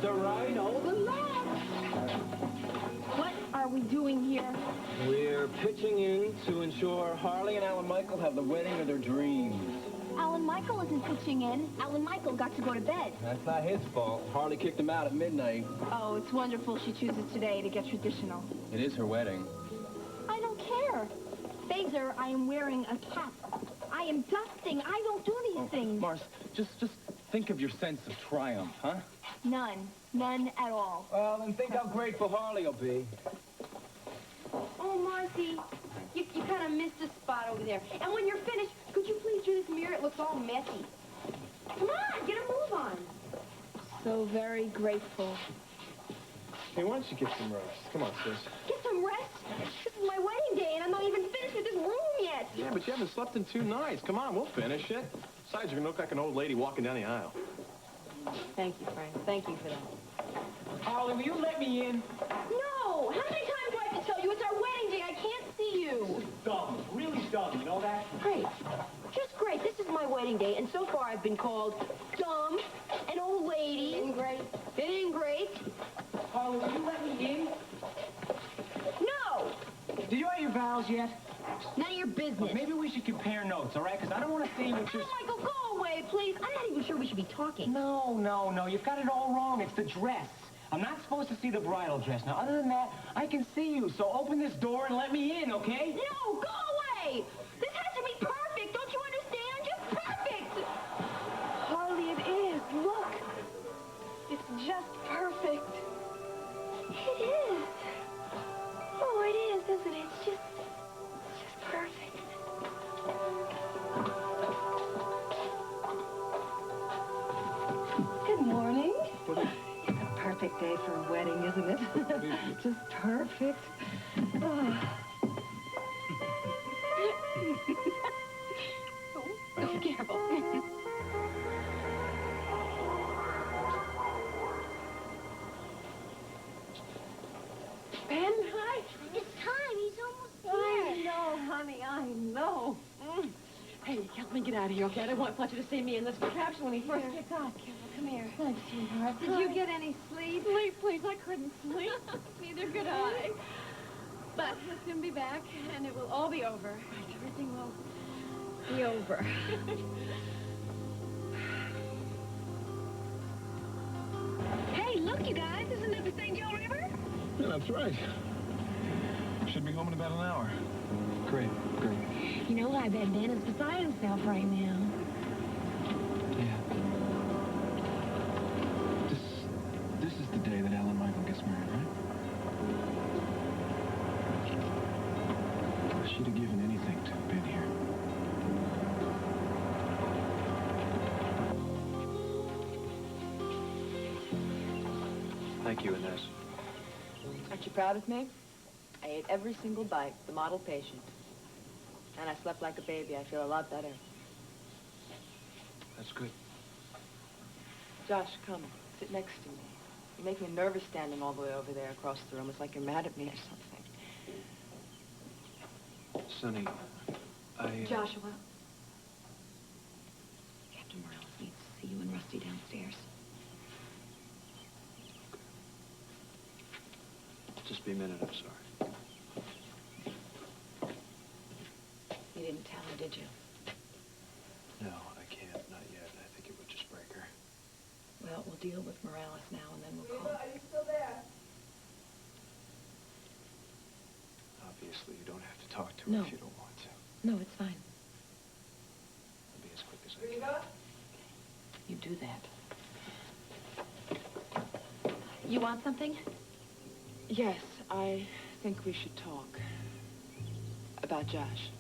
the right, hold the left. What are we doing here? We're pitching in to ensure Harley and Alan Michael have the wedding of their dreams. Alan Michael isn't pitching in. Alan Michael got to go to bed. That's not his fault. Harley kicked him out at midnight. Oh, it's wonderful she chooses today to get traditional. It is her wedding. I don't care. Phaser, I am wearing a cap. I am dusting. I don't do these things. Mars, just think of your sense of triumph, huh? None. None at all. Well, then think how grateful Harley will be. Oh, Marcy, you kind of missed a spot over there. And when you're finished, could you please do this mirror? It looks all messy. Come on, get a move on. So very grateful. Hey, why don't you get some rest? Come on, sis. Get some rest. This is my wedding day, and I'm not even finished with this room yet. Yeah, but you haven't slept in 2 nights. Come on, we'll finish it. Besides, you're gonna look like an old lady walking down the aisle. Thank you, Frank. Thank you for that. Harley, will you let me in? No! How many times do I have to tell you? It's our wedding day. I can't see you. Dumb. Really dumb, you know that? Great. Just great. This is my wedding day, and so far I've been called dumb, an old lady. It ain't great. It ain't great. Harley, will you let me in? No! Did you write your vows yet? None of your business. Well, maybe we should compare notes, all right? Because I don't want to see what you're... Oh, Michael, go away, please. I'm not even sure we should be talking. No. You've got it all wrong. It's the dress. I'm not supposed to see the bridal dress. Now, other than that, I can see you. So open this door and let me in, okay? No, go away! This has to be perfect. Don't you understand? Just perfect. Harley, it is. Look. It's just perfect. It is. Oh, it is, isn't it? It's just perfect. Good morning. A perfect day for a wedding, isn't it? Just perfect. Oh. Oh, careful. Ben, hi. It's time. He's almost I know, honey, I know. Hey, help me get out of here, okay? I don't want Fletcher to see me in this contraption when he first gets out. Come here. Thanks, sweetheart. Did you get any sleep? Sleep, please. I couldn't sleep. Neither could I. But he'll soon be back, and it will all be over. Everything will be over. Hey, look, you guys. Isn't that the St. Joe River? Yeah, that's right. Should be home in about an hour. Great. You know, I bet Ben is beside himself right now. Yeah. This is the day that Alan Michael gets married, right? She'd have given anything to have been here. Thank you, Inez. Aren't you proud of me? I ate every single bite, the model patient. And I slept like a baby. I feel a lot better. That's good. Josh, come. Sit next to me. You make me nervous standing all the way over there across the room. It's like you're mad at me or something. Sonny, Joshua. Captain Morales needs to see you and Rusty downstairs. Just be a minute, I'm sorry. You didn't tell her, did you? No, I can't. Not yet. I think it would just break her. Well, we'll deal with Morales now, and then we'll call. Are you still there? Obviously, you don't have to talk to her No. if you don't want to. No, it's fine. I'll be as quick as I can. You do that. You want something? Yes, I think we should talk about Josh.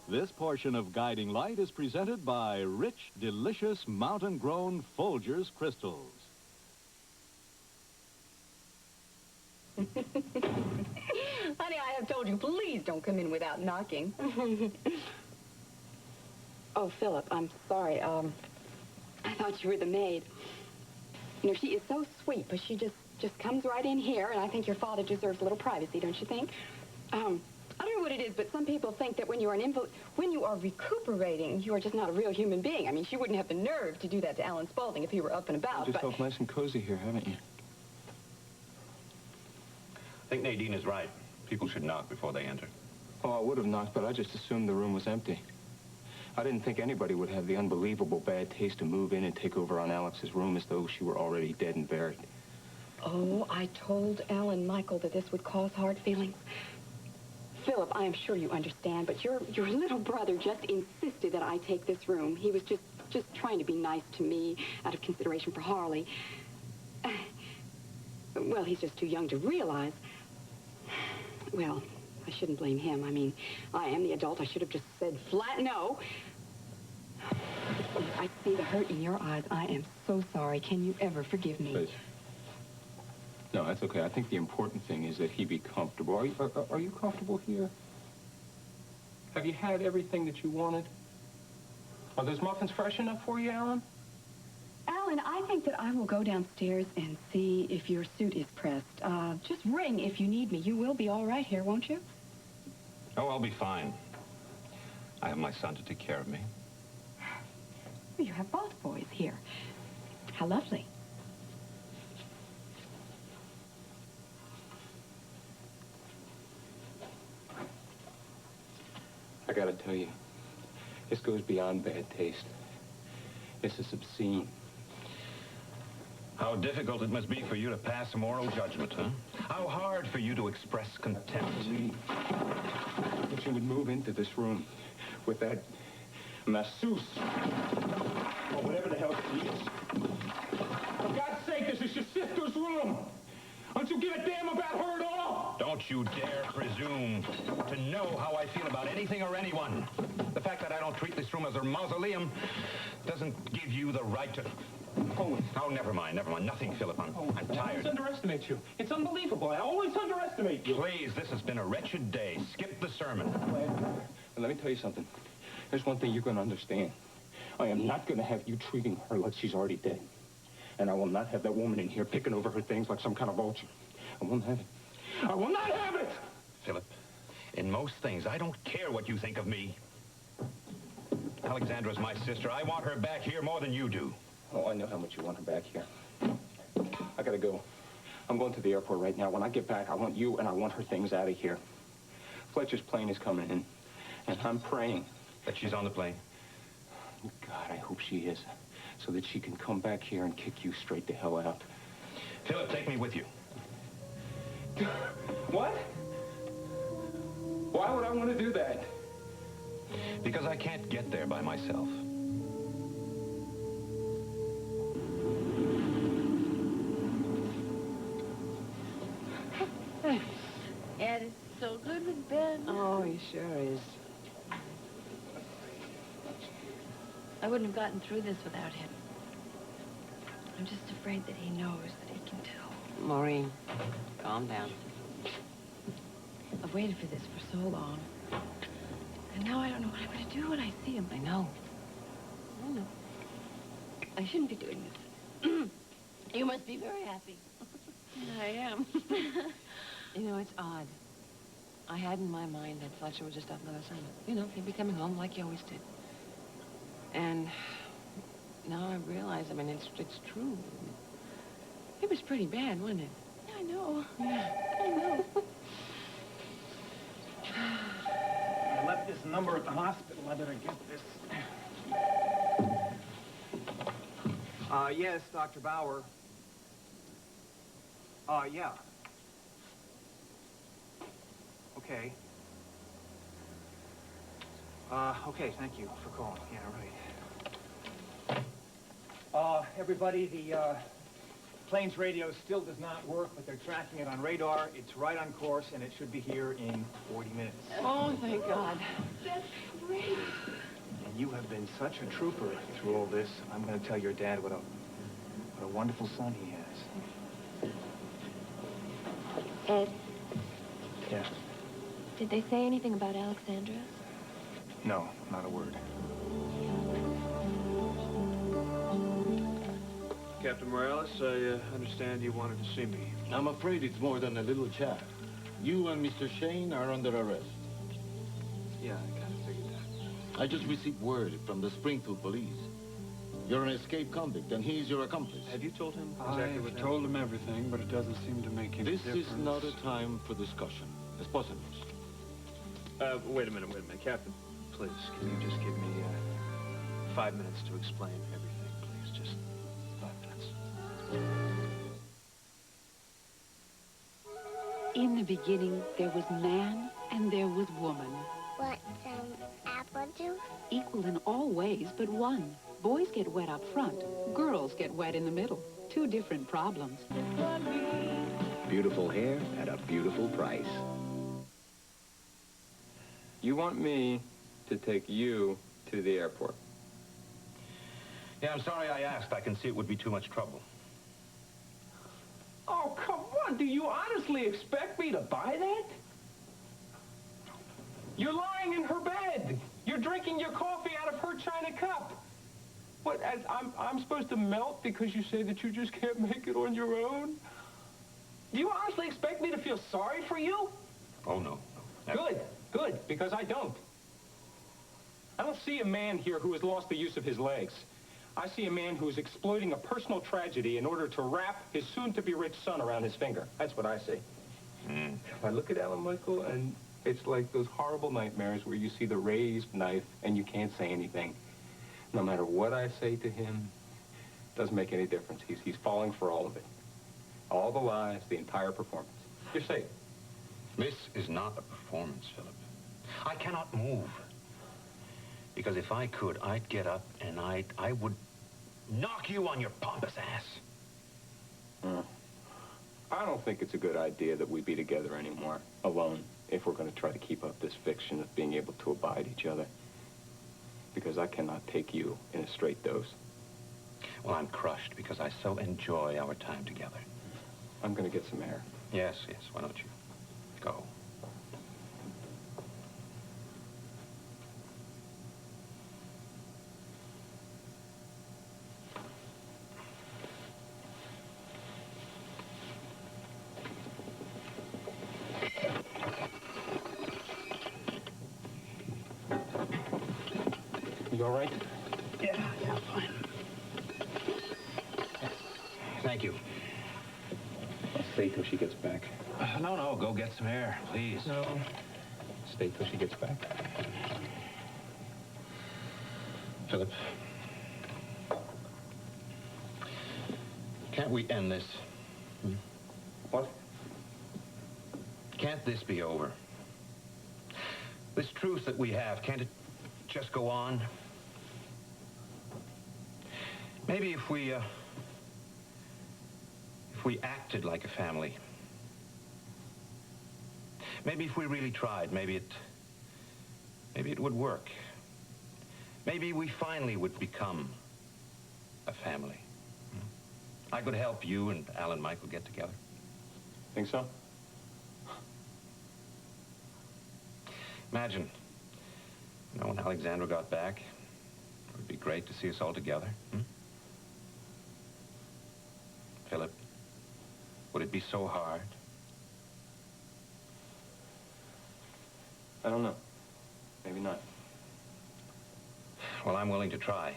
This portion of Guiding Light is presented by rich, delicious, mountain-grown Folgers crystals. told you, please don't come in without knocking. Oh, Philip, I'm sorry. I thought you were the maid. You know, she is so sweet, but she just comes right in here, and I think your father deserves a little privacy, don't you think? I don't know what it is, but some people think that when you are an invalid, when you are recuperating, you are just not a real human being. I mean, she wouldn't have the nerve to do that to Alan Spaulding if he were up and about. You just felt nice and cozy here, haven't you? I think Nadine is right. People should knock before they enter. Oh, I would have knocked, but I just assumed the room was empty. I didn't think anybody would have the unbelievable bad taste to move in and take over on Alex's room as though she were already dead and buried. Oh, I told Alan Michael that this would cause hard feelings. Philip, I am sure you understand, but your little brother just insisted that I take this room. He was just trying to be nice to me out of consideration for Harley. Well, he's just too young to realize. Well, I shouldn't blame him. I mean, I am the adult. I should have just said flat no. I see the hurt in your eyes. I am so sorry. Can you ever forgive me? Please. No, that's okay. I think the important thing is that he be comfortable. Are you comfortable here? Have you had everything that you wanted? Are those muffins fresh enough for you, Alan? Alan, I think that I will go downstairs and see if your suit is pressed. Just ring if you need me. You will be all right here, won't you? Oh, I'll be fine. I have my son to take care of me. Well, you have both boys here. How lovely. I gotta tell you, this goes beyond bad taste. This is obscene. How difficult it must be for you to pass a moral judgment, huh? How hard for you to express contempt. That you would move into this room with that masseuse, or whatever the hell she is. For God's sake, this is your sister's room. Don't you give a damn about her at all? Don't you dare presume to know how I feel about anything or anyone. The fact that I don't treat this room as a mausoleum doesn't give you the right to... Oh, never mind. Nothing, Philip. I'm tired. I always underestimate you. It's unbelievable. I always underestimate you. Please, this has been a wretched day. Skip the sermon. Let me tell you something. There's one thing you're going to understand. I am not going to have you treating her like she's already dead. And I will not have that woman in here picking over her things like some kind of vulture. I won't have it. I will not have it! Philip, in most things, I don't care what you think of me. Alexandra's my sister. I want her back here more than you do. Oh, I know how much you want her back here. I gotta go. I'm going to the airport right now. When I get back, I want you and I want her things out of here. Fletcher's plane is coming in, and I'm praying. That she's on the plane? God, I hope she is, so that she can come back here and kick you straight the hell out. Philip, take me with you. What? Why would I want to do that? Because I can't get there by myself. Ed is so good with Ben. Oh, he sure is. I wouldn't have gotten through this without him. I'm just afraid that he knows that he can tell. Maureen, calm down. I've waited for this for so long. And now I don't know what I'm going to do when I see him. I know. I shouldn't be doing this. You must be very happy. I am. You know, it's odd. I had in my mind that Fletcher was just up another summer. You know, he'd be coming home like he always did. And now I realize, I mean, it's true. It was pretty bad, wasn't it? I know. Yeah. I know. I left this number at the hospital. I better get this. Yes, Dr. Bauer. Yeah. Okay. Okay, thank you for calling. Yeah, right. Everybody, the plane's radio still does not work, but they're tracking it on radar. It's right on course, and it should be here in 40 minutes. Oh, thank God. That's great. And you have been such a trooper through all this. I'm going to tell your dad what a wonderful son he has. Ed, Yeah. Did they say anything about Alexandra? No, not a word. Captain Morales, I understand you wanted to see me. I'm afraid it's more than a little chat. You and Mr. Shane are under arrest. Yeah, I kind of figured that. I just received word from the Springfield police. You're an escaped convict, and he's your accomplice. Have you told him exactly what I've told him everything, but it doesn't seem to make any difference. This is not a time for discussion. Esposanos. Wait a minute, Captain. Please, can you just give me 5 minutes to explain everything, please? Just 5 minutes. In the beginning, there was man and there was woman. What's apple juice? Equal in all ways but one. Boys get wet up front. Girls get wet in the middle. Two different problems. Beautiful hair at a beautiful price. You want me to take you to the airport? Yeah, I'm sorry I asked. I can see it would be too much trouble. Oh, come on. Do you honestly expect me to buy that? You're lying in her bed. You're drinking your coffee out of her china cup. What, I'm supposed to melt because you say that you just can't make it on your own? Do you honestly expect me to feel sorry for you? Oh, no. Good, because I don't. I don't see a man here who has lost the use of his legs. I see a man who is exploiting a personal tragedy in order to wrap his soon-to-be rich son around his finger. That's what I see. I look at Alan Michael, and it's like those horrible nightmares where you see the raised knife and you can't say anything. No matter what I say to him, it doesn't make any difference. He's falling for all of it. All the lies, the entire performance. You're safe. This is not a performance, Philip. I cannot move. Because if I could, I'd get up and I would knock you on your pompous ass. I don't think it's a good idea that we be together anymore, alone, if we're going to try to keep up this fiction of being able to abide each other. Because I cannot take you in a straight dose. Well, I'm crushed because I so enjoy our time together. I'm going to get some air. Yes, why don't you go? You all right? Yeah, fine. Thank you. Stay till she gets back. No, go get some air, please. No. Stay till she gets back. Philip. Can't we end this? What? Can't this be over? This truce that we have, can't it just go on? Maybe if we acted like a family. Maybe if we really tried, maybe it would work. Maybe we finally would become a family. I could help you and Alan Michael get together. Think so? Imagine, when Alexandra got back, it would be great to see us all together. Philip, would it be so hard? I don't know. Maybe not. Well, I'm willing to try.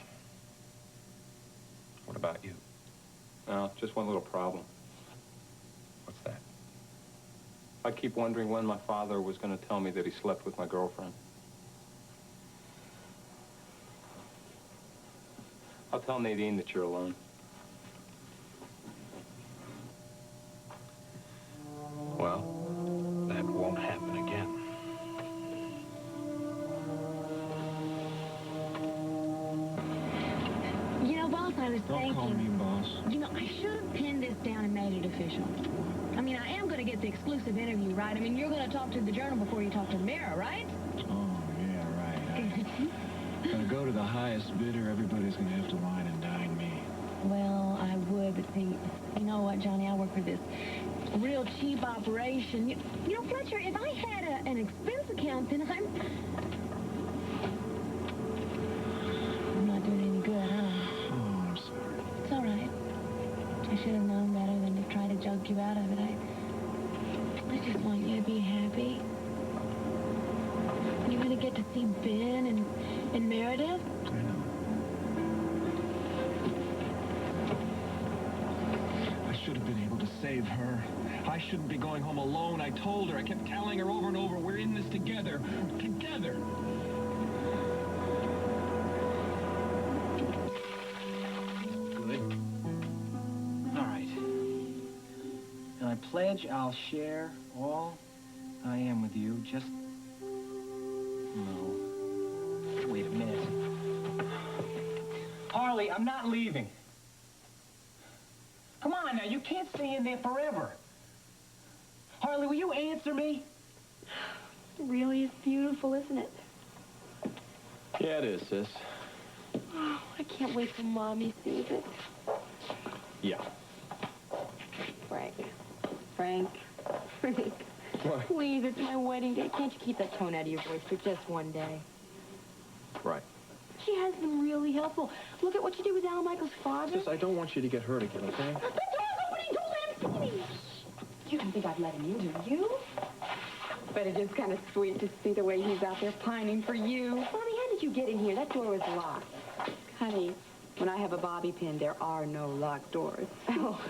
What about you? No, just one little problem. What's that? I keep wondering when my father was going to tell me that he slept with my girlfriend. I'll tell Nadine that you're alone. Well, that won't happen again. You know, boss, I was thinking... Don't call me boss. You know, I should have pinned this down and made it official. I mean, I am going to get the exclusive interview, right? I mean, you're going to talk to the Journal before you talk to the Mirror, right? Oh, yeah, right. I'm going to go to the highest bidder. Everybody's going to have to wine and dine me. Well, I would, but see, you know what, Johnny? I work for this real cheap operation. You know, Fletcher, if I had an expense account, then I'm not doing any good, huh? Oh, I'm sorry. It's all right. I should have known better than to try to joke you out of it. I just want you to be happy. You're going to get to see Ben and Meredith. I know. I should have been able to save her. I shouldn't be going home alone. I told her. I kept telling her over and over, we're in this together. Together. Good. All right. And I pledge I'll share all I am with you, just... No. Wait a minute. Harley, I'm not leaving. Come on now, you can't stay in there forever. Harley, will you answer me? It really is beautiful, isn't it? Yeah, it is, sis. Oh, I can't wait till Mommy sees it. Yeah. Frank. Frank. Frank. What? Please, it's my wedding day. Can't you keep that tone out of your voice for just one day? Right. She has been really helpful. Look at what she did with Al Michael's father. Sis, I don't want you to get hurt again, okay? The door's opening! Don't let him see me! You don't think I'd let him in, do you? But it is kind of sweet to see the way he's out there pining for you. Mommy, how did you get in here? That door was locked. Honey, when I have a bobby pin, there are no locked doors. Oh.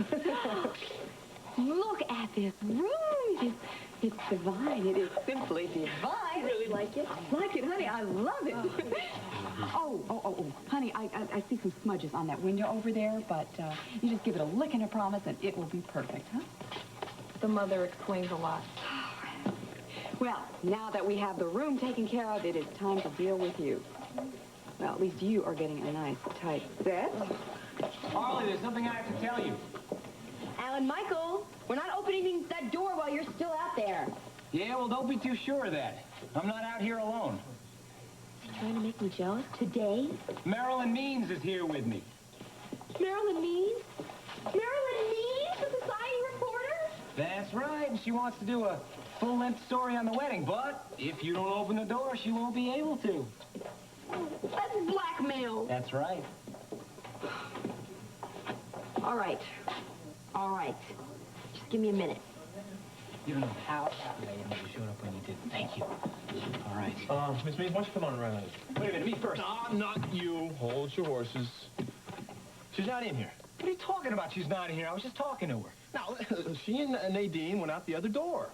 Look at this room. It's divine. It is simply divine. I really like it. Like it, honey. I love it. Oh. Honey, I see some smudges on that window over there, but you just give it a lick and a promise, and it will be perfect, huh? The mother explains a lot. Well, now that we have the room taken care of, it is time to deal with you. Well, at least you are getting a nice, tight set. Harley, there's something I have to tell you. Alan Michael, we're not opening that door while you're still out there. Yeah, well, don't be too sure of that. I'm not out here alone. Is he trying to make me jealous? Today? Marilyn Means is here with me. Marilyn Means? Marilyn Means, the society reporter? That's right, and she wants to do a full-length story on the wedding, but if you don't open the door, she won't be able to. That's blackmail. That's right. All right. Just give me a minute. You don't know how happy I am that you showed up when you did. Thank you. All right. Miss Means, why don't you come on around? Wait a minute, me first. No, not you. Hold your horses. She's not in here. What are you talking about? She's not here. I was just talking to her. Now, she and Nadine went out the other door.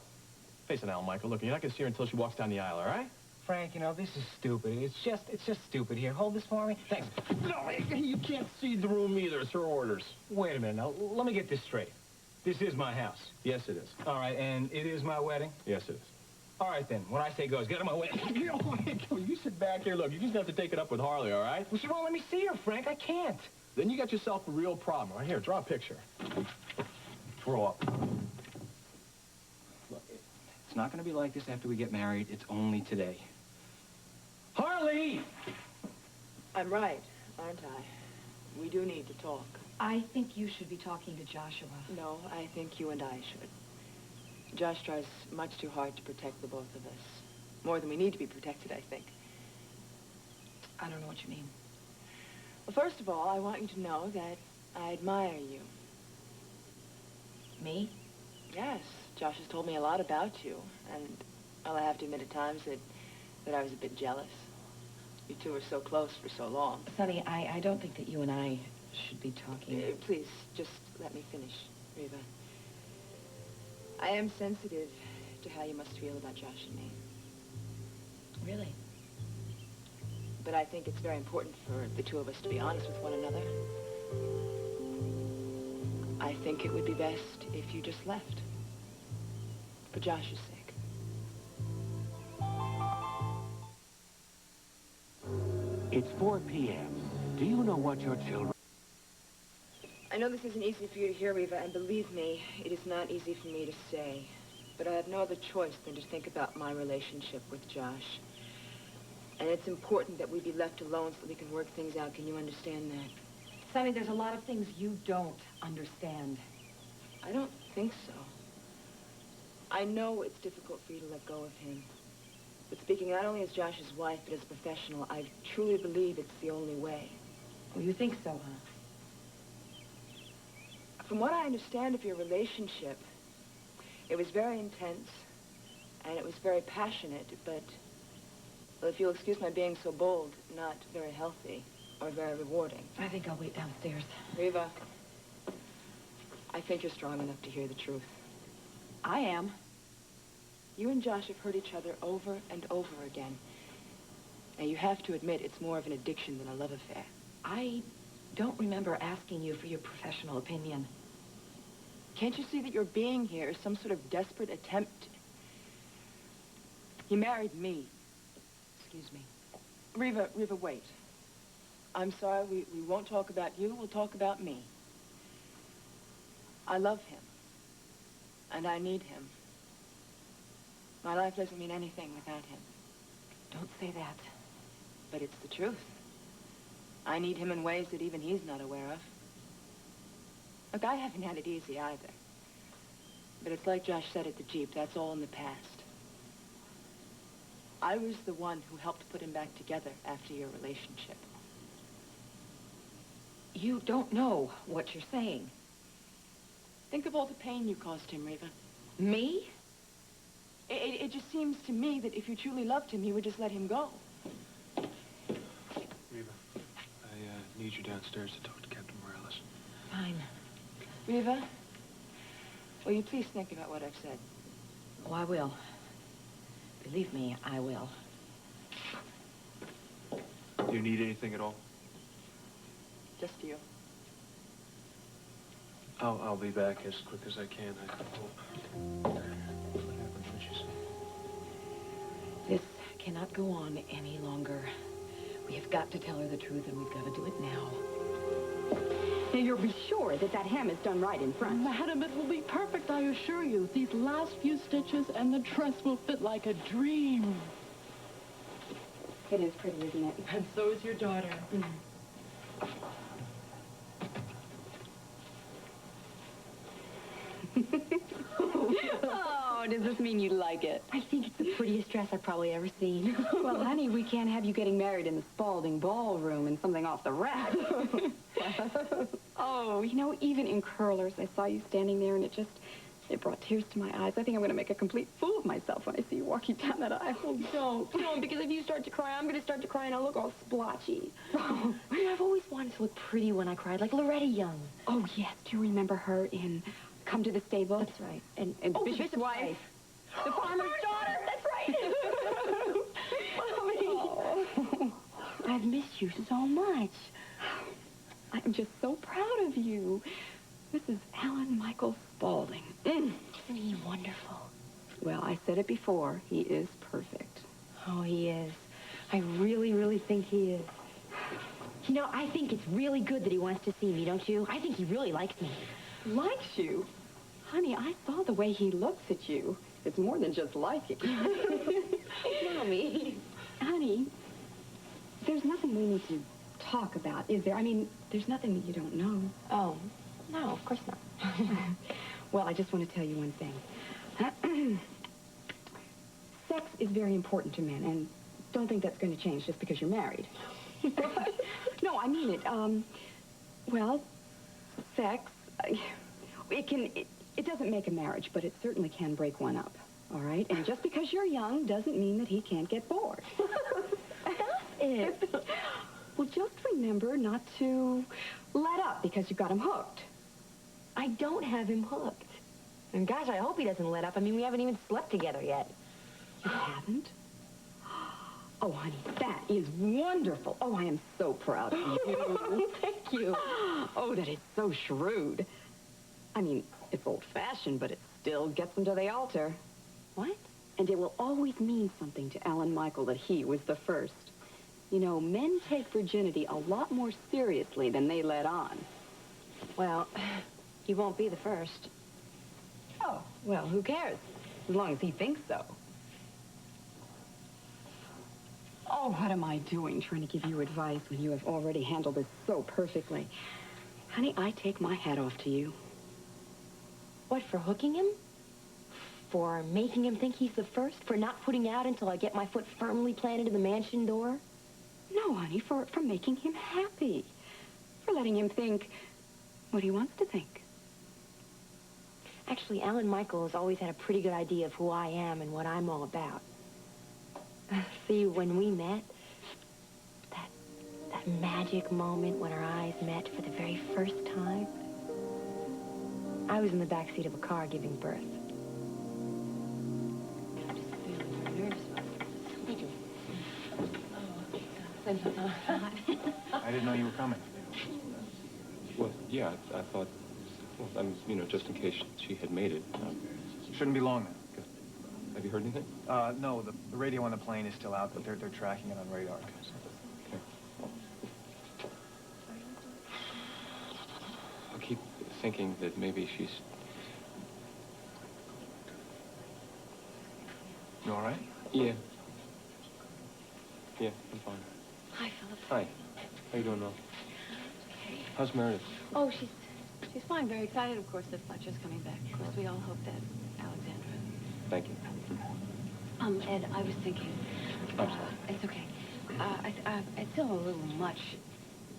Face it, Al Michael. Look, you're not going to see her until she walks down the aisle, all right? Frank, you know, this is stupid. It's just stupid. Here, hold this for me. Thanks. No, you can't see the room either. It's her orders. Wait a minute. Now, let me get this straight. This is my house. Yes, it is. All right, and it is my wedding? Yes, it is. All right, then. When I say go, get out of my way. You sit back here. Look, you just have to take it up with Harley, all right? Well, she won't let me see her, Frank. I can't. Then you got yourself a real problem. Right here, draw a picture. Throw up. Look, it's not going to be like this after we get married. It's only today. Harley! I'm right, aren't I? We do need to talk. I think you should be talking to Joshua. No, I think you and I should. Josh tries much too hard to protect the both of us. More than we need to be protected, I think. I don't know what you mean. Well, first of all, I want you to know that I admire you. Me? Yes. Josh has told me a lot about you, and well, I have to admit at times that I was a bit jealous. You two were so close for so long. Sonny, I don't think that you and I should be talking. Please, just let me finish, Reva. I am sensitive to how you must feel about Josh and me. Really? But I think it's very important for the two of us to be honest with one another. I think it would be best if you just left. For Josh's sake. It's 4 p.m. Do you know what your children... I know this isn't easy for you to hear, Reva, and believe me, it is not easy for me to say. But I have no other choice than to think about my relationship with Josh. And it's important that we be left alone so we can work things out. Can you understand that? Sonny, there's a lot of things you don't understand. I don't think so. I know it's difficult for you to let go of him. But speaking not only as Josh's wife, but as a professional, I truly believe it's the only way. Well, you think so, huh? From what I understand of your relationship, it was very intense, and it was very passionate, but, well, if you'll excuse my being so bold, not very healthy or very rewarding. I think I'll wait downstairs. Reva, I think you're strong enough to hear the truth. I am. You and Josh have hurt each other over and over again. Now, you have to admit it's more of an addiction than a love affair. I don't remember asking you for your professional opinion. Can't you see that your being here is some sort of desperate attempt? He married me. Excuse me. Reva, wait. I'm sorry, we won't talk about you, we'll talk about me. I love him. And I need him. My life doesn't mean anything without him. Don't say that. But it's the truth. I need him in ways that even he's not aware of. Look, I haven't had it easy either. But it's like Josh said at the Jeep, that's all in the past. I was the one who helped put him back together after your relationship. You don't know what you're saying. Think of all the pain you caused him, Reva. Me? It just seems to me that if you truly loved him, you would just let him go. Reva, I need you downstairs to talk to Captain Morales. Fine. Reva, will you please think about what I've said? Oh, I will. Believe me, I will. Do you need anything at all? Just you. I'll be back as quick as I can, I hope. What happened? What'd you say? This cannot go on any longer. We have got to tell her the truth, and we've got to do it now. Now, you'll be sure that that hem is done right in front. Madam, it will be perfect, I assure you. These last few stitches and the dress will fit like a dream. It is pretty, isn't it? And so is your daughter. Mm. Oh, does this mean you like it? I think it's the prettiest dress I've probably ever seen. Well, honey, we can't have you getting married in the Spalding ballroom in something off the rack. Oh, you know, even in curlers, I saw you standing there, and it brought tears to my eyes. I think I'm going to make a complete fool of myself when I see you walking down that aisle. Oh, don't, because if you start to cry, I'm going to start to cry, and I'll look all splotchy. Oh, I've always wanted to look pretty when I cried, like Loretta Young. Oh, yes. Do you remember her in Come to the Stable? That's right. And Bishop's wife. The farmer's daughter. That's right. Mommy. Oh. I've missed you so much. I'm just so proud of you. This is Alan Michael Spaulding. Isn't he wonderful? Well, I said it before. He is perfect. Oh, he is. I really, really think he is. You know, I think it's really good that he wants to see me, don't you? I think he really likes me. Likes you? Honey, I saw the way he looks at you. It's more than just liking. Mommy. Honey, there's nothing we need to talk about, is there? I mean, there's nothing that you don't know. Oh, no, of course not. Well, I just want to tell you one thing. Sex is very important to men, and don't think that's going to change just because you're married. No, I mean it. Well, sex, it doesn't make a marriage, but it certainly can break one up, all right? And just because you're young doesn't mean that he can't get bored. That's it. Well, just remember not to let up because you've got him hooked. I don't have him hooked. And gosh, I hope he doesn't let up. I mean, we haven't even slept together yet. You haven't? Oh, honey, that is wonderful. Oh, I am so proud of you. Thank you. Oh, that is so shrewd. I mean, it's old-fashioned, but it still gets him to the altar. What? And it will always mean something to Alan Michael that he was the first. You know, men take virginity a lot more seriously than they let on. Well, he won't be the first. Oh, well, who cares? As long as he thinks so. Oh, what am I doing trying to give you advice when you have already handled this so perfectly? Honey, I take my hat off to you. What, for hooking him? For making him think he's the first? For not putting out until I get my foot firmly planted in the mansion door? No, honey, for making him happy. For letting him think what he wants to think. Actually, Alan Michael has always had a pretty good idea of who I am and what I'm all about. See, when we met, that magic moment when our eyes met for the very first time, I was in the backseat of a car giving birth. I'm just feeling nervous about this. I didn't know you were coming. Well, yeah, I thought, well, you know, just in case she had made it. Shouldn't be long now. Good. Have you heard anything? No, the radio on the plane is still out, but they're tracking it on radar. Okay. I keep thinking that maybe she's... You all right? Yeah. Yeah, I'm fine. Hi, Philip. Hi. How you doing, Mel? How's Meredith? Oh, she's fine. Very excited, of course, that Fletcher's coming back. Of course, we all hope that, Alexandra. Thank you. Ed, I was thinking... I'm sorry. It's okay. It's still a little much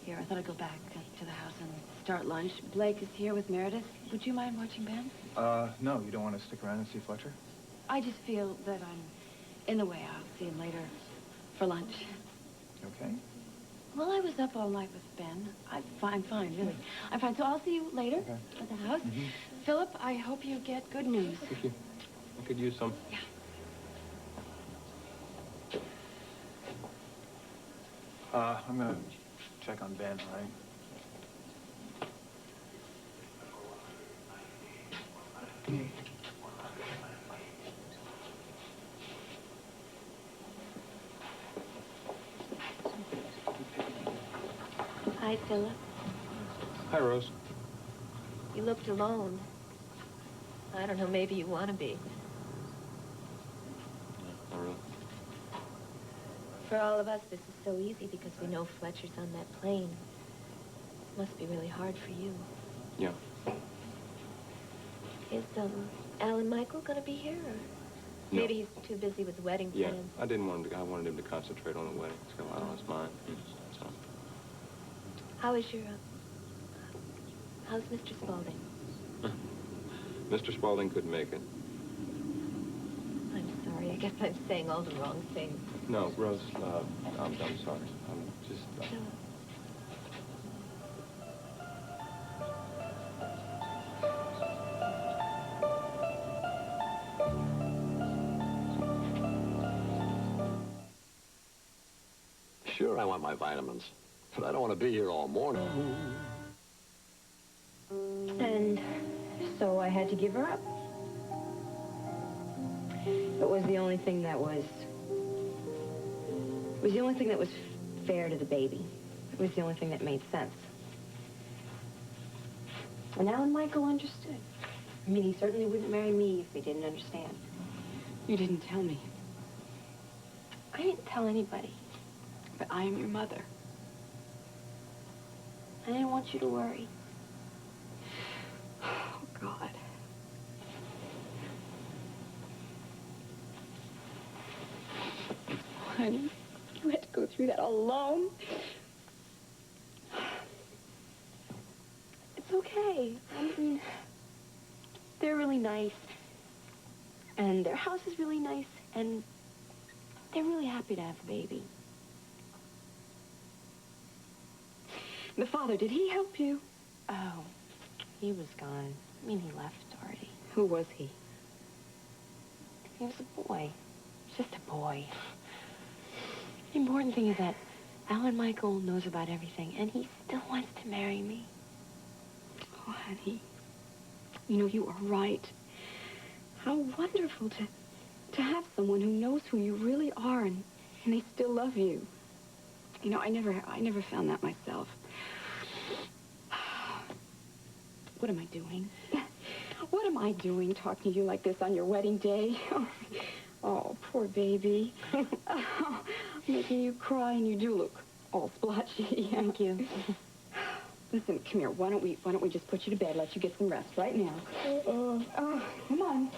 here. I thought I'd go back to the house and start lunch. Blake is here with Meredith. Would you mind watching Ben? No, you don't want to stick around and see Fletcher? I just feel that I'm in the way. I'll see him later for lunch. Okay. Well, I was up all night with Ben. I'm fine, really. I'm fine. So I'll see you later at the house. Mm-hmm. Philip, I hope you get good news. Thank you. I could use some. Yeah. I'm gonna check on Ben, all right? Hi, Philip. Hi, Rose. You looked alone. I don't know, maybe you want to be. Not really. For all of us, this is so easy because we know Fletcher's on that plane. Must be really hard for you. Yeah. Is, Alan Michael gonna be here, or? No. Maybe he's too busy with wedding Yeah, plans. I didn't want him to. I wanted him to concentrate on the wedding. He's got a lot on his mind. So. How is your, how's Mr. Spaulding? Mr. Spaulding couldn't make it. I'm sorry, I guess I'm saying all the wrong things. No, Rose, I'm sorry. I'm just... Sure, I want my vitamins, but I don't want to be here all morning. And so I had to give her up. It was the only thing that was... It was the only thing that was fair to the baby. It was the only thing that made sense. And Alan Michael understood. I mean, he certainly wouldn't marry me if he didn't understand. You didn't tell me. I didn't tell anybody. But I am your mother. I didn't want you to worry. Oh, God. Honey, you had to go through that all alone. It's okay. I mean, they're really nice. And their house is really nice. And they're really happy to have a baby. The father, did he help you? Oh, he was gone. I mean, he left already. Who was he? He was a boy. Just a boy. The important thing is that Alan Michael knows about everything, and he still wants to marry me. Oh, honey. You know, you are right. How wonderful to have someone who knows who you really are, and they still love you. You know, I never found that myself. What am I doing? What am I doing talking to you like this on your wedding day? Oh, poor baby. Making you cry, and you do look all splotchy. Thank you. Listen, come here. Why don't we just put you to bed, let you get some rest right now? Come on.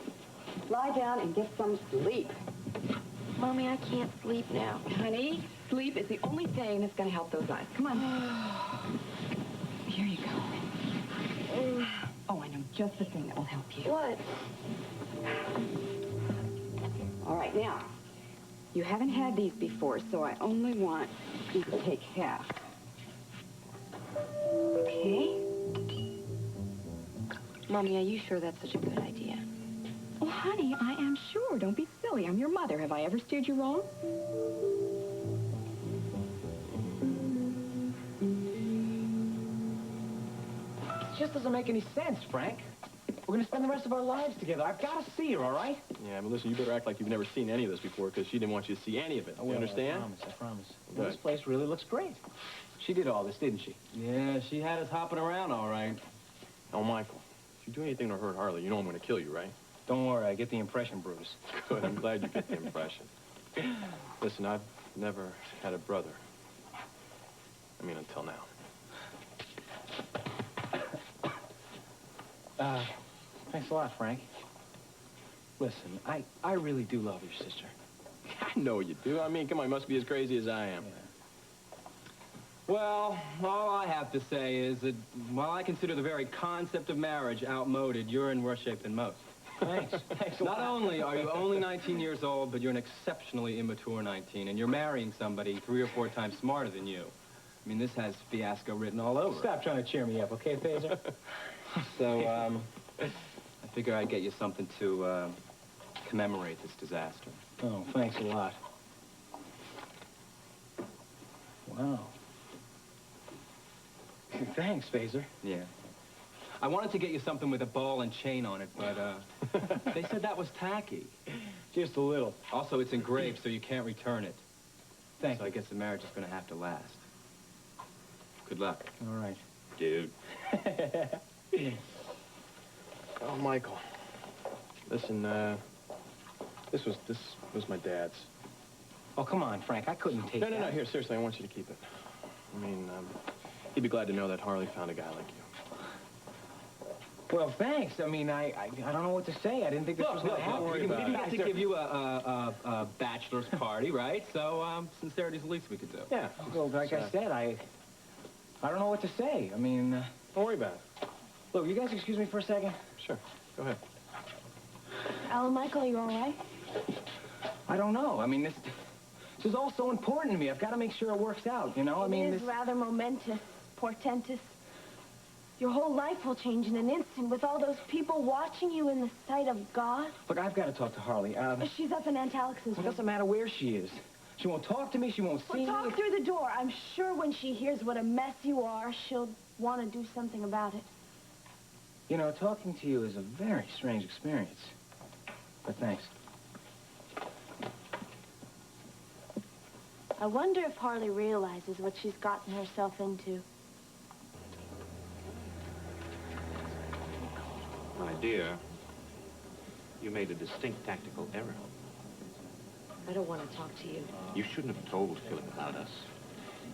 Lie down and get some sleep. Mommy, I can't sleep now. Honey, sleep is the only thing that's going to help those eyes. Come on. Here you go. Oh, I know just the thing that will help you. What? All right, now, you haven't had these before, so I only want you to take half. Okay? Mommy, are you sure that's such a good idea? Oh, honey, I am sure. Don't be silly. I'm your mother. Have I ever steered you wrong? It just doesn't make any sense, Frank. We're going to spend the rest of our lives together. I've got to see her, all right? Yeah, but listen, you better act like you've never seen any of this before, because she didn't want you to see any of it. You understand? I promise. Good. Well, this place really looks great. She did all this, didn't she? Yeah, she had us hopping around all right. Oh, Michael, if you do anything to hurt Harley, you know I'm going to kill you, right? Don't worry, I get the impression, Bruce. Good, I'm glad you get the impression. Listen, I've never had a brother. I mean, until now. Thanks a lot, Frank. Listen, I really do love your sister. I know you do. I mean, come on, you must be as crazy as I am. Yeah. Well, all I have to say is that while I consider the very concept of marriage outmoded, you're in worse shape than most. Thanks. Thanks a lot. Not only are you only 19 years old, but you're an exceptionally immature 19, and you're marrying somebody 3 or 4 times smarter than you. I mean, this has fiasco written all over. Stop trying to cheer me up, okay, Phaser? So, I figure I'd get you something to commemorate this disaster. Oh, thanks a lot. Wow. Thanks, Phaser. Yeah. I wanted to get you something with a ball and chain on it, but, they said that was tacky. Just a little. Also, it's engraved, so you can't return it. Thanks. So I guess the marriage is going to have to last. Good luck. All right. Dude. Oh, Michael. Listen, this was my dad's. Oh, come on, Frank. I couldn't take that. No, here, seriously, I want you to keep it. I mean, he'd be glad to know that Harley found a guy like you. Well, thanks. I mean, I don't know what to say. I didn't think this was going to happen. We didn't get to give you a bachelor's party, right? So, sincerity's the least we could do. Yeah. Well, like I said, I don't know what to say. I mean... don't worry about it. Look, you guys excuse me for a second? Sure. Go ahead. Alan, Michael, are you all right? I don't know. I mean, this is all so important to me. I've got to make sure it works out, you know? I mean, It is rather momentous, portentous. Your whole life will change in an instant with all those people watching you in the sight of God. Look, I've got to talk to Harley. She's up in Aunt Alex's It room. doesn't matter where she is. She won't talk to me. She won't see me. Well, talk through the door. I'm sure when she hears what a mess you are, she'll want to do something about it. You know, talking to you is a very strange experience. But thanks. I wonder if Harley realizes what she's gotten herself into. My dear, you made a distinct tactical error. I don't want to talk to you. You shouldn't have told Philip about us.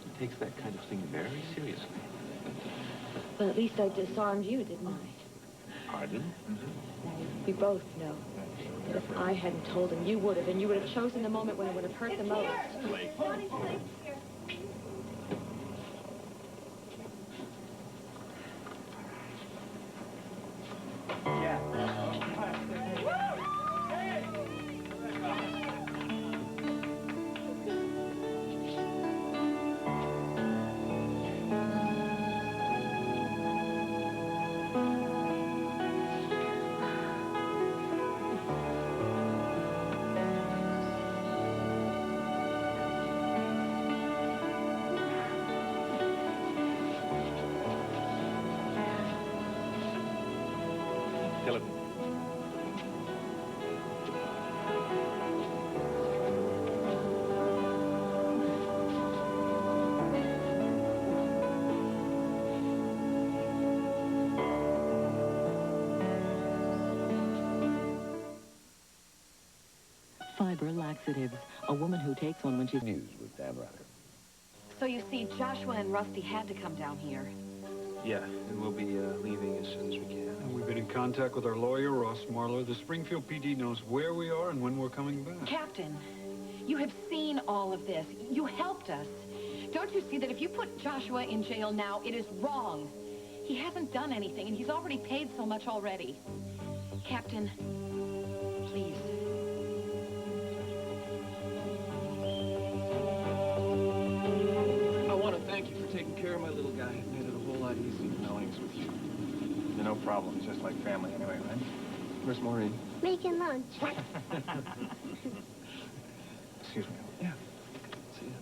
He takes that kind of thing very seriously. But at least I disarmed you, didn't I? Pardon? We both know that if I hadn't told him, you would have, and you would have chosen the moment when it would have hurt the most. Blake. Philip. Fiber laxatives. A woman who takes one when she's... News with Dan Rucker. So you see, Joshua and Rusty had to come down here. Yeah, and we'll be leaving as soon as we can. And we've been in contact with our lawyer, Ross Marlowe. The Springfield PD knows where we are and when we're coming back. Captain, you have seen all of this. You helped us. Don't you see that if you put Joshua in jail now, it is wrong? He hasn't done anything, and he's already paid so much already. Captain, please. I want to thank you for taking care of my little guy. It made it a whole lot easier knowing he's with you. Yeah, no problem. It's just like family anyway, right? Where's Maureen? Making lunch. Excuse me. Yeah. See ya.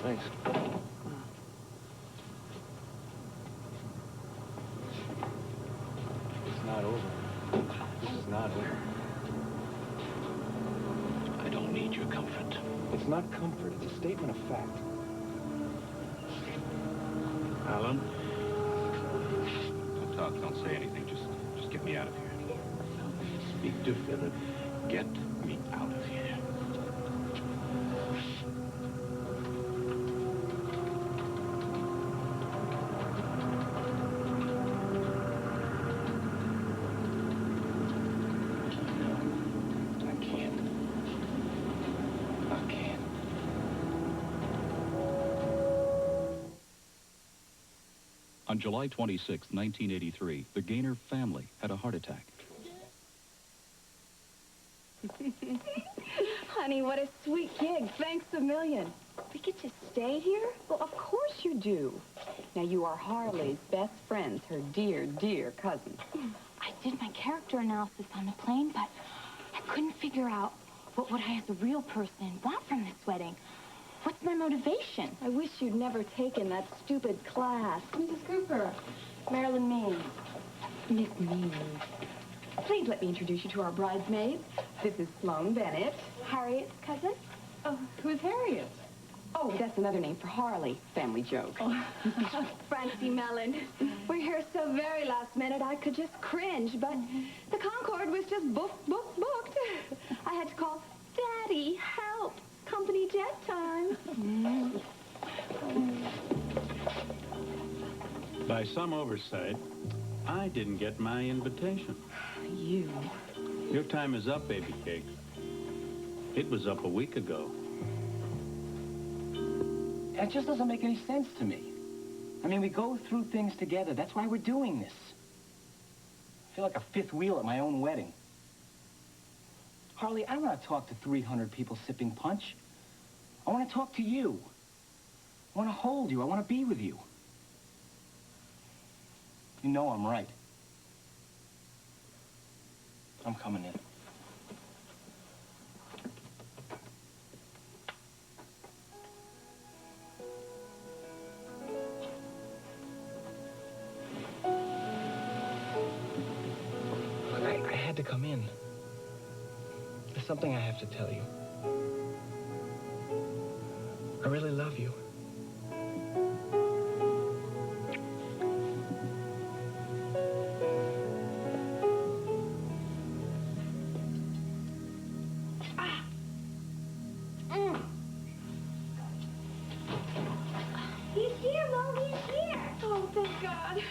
Thanks. It's not over. This is not over. I don't need your comfort. It's not comfort. It's a statement of fact. Alan? Don't talk, don't say anything. Just get me out of here. Speak to Philip. Get me out of here. On July 26, 1983, the Gaynor family had a heart attack. Honey, what a sweet gig. Thanks a million. We get to stay here? Well, of course you do. Now, you are Harley's best friends, her dear, dear cousin. I did my character analysis on the plane, but I couldn't figure out what would I, as a real person, want from this wedding. What's my motivation? I wish you'd never taken that stupid class. Mrs. Cooper, Marilyn Means. Miss Means. Please let me introduce you to our bridesmaids. This is Sloane Bennett. Harriet's cousin? Oh, who's Harriet? Oh, that's another name for Harley. Family joke. Oh. Francie Mellon. We're here so very last minute, I could just cringe, but the Concorde was just booked. I had to call, Daddy, help. Company jet time. By some oversight, I didn't get my invitation. You. Your time is up, baby cake. It was up a week ago. That just doesn't make any sense to me. I mean, we go through things together. That's why we're doing this. I feel like a fifth wheel at my own wedding. Harley, I don't want to talk to 300 people sipping punch. I want to talk to you. I want to hold you. I want to be with you. You know I'm right. I'm coming in. Look, I had to come in. There's something I have to tell you. I really love you. He's here, Mom, he's here. Oh, thank God.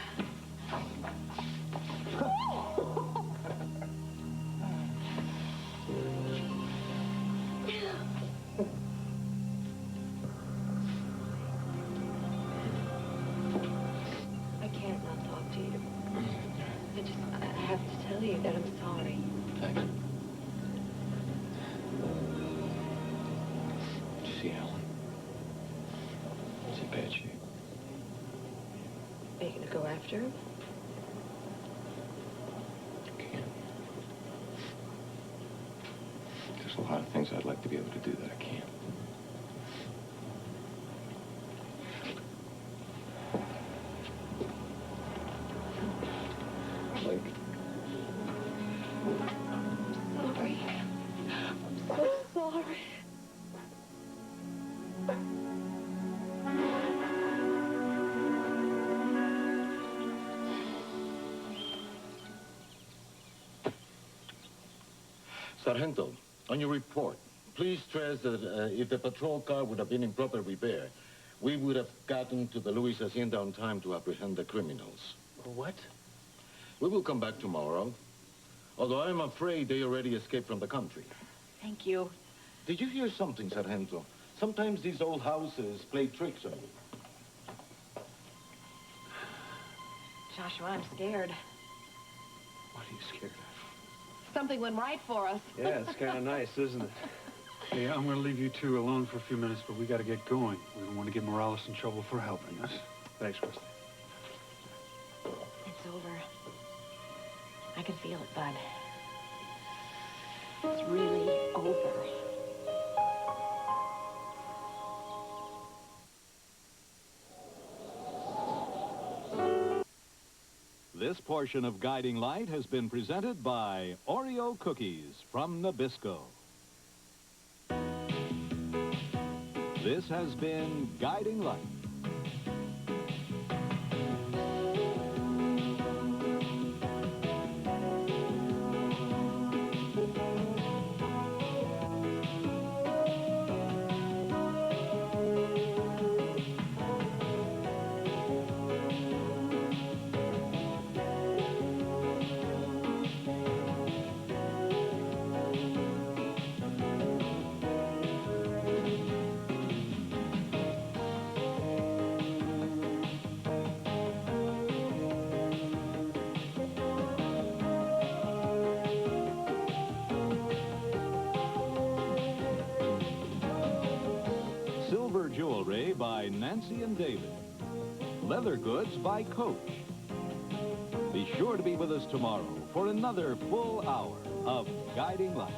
I can't not talk to you. I have to tell you that I'm sorry. Thanks. Did you see Alan? He's in bad shape. Are you gonna go after him? Can't. There's a lot of things I'd like to be able to do that I can't. Like, Sorry. I'm so sorry. Sargento, on your report, please stress that if the patrol car would have been in proper repair, we would have gotten to the Luis Hacienda on time to apprehend the criminals. What? We will come back tomorrow, although I'm afraid they already escaped from the country. Thank you. Did you hear something, Sargento? Sometimes these old houses play tricks on you. Joshua, I'm scared. What are you scared of? Something went right for us. Yeah, it's kind of nice, isn't it? Hey, I'm going to leave you two alone for a few minutes, but we got to get going. We don't want to get Morales in trouble for helping us. Thanks, Rusty. It's over. I can feel it, Bud. It's really over. This portion of Guiding Light has been presented by Oreo Cookies from Nabisco. This has been Guiding Light. Silver Jewelry by Nancy and David. Leather Goods by Coach. Be sure to be with us tomorrow for another full hour of Guiding Light.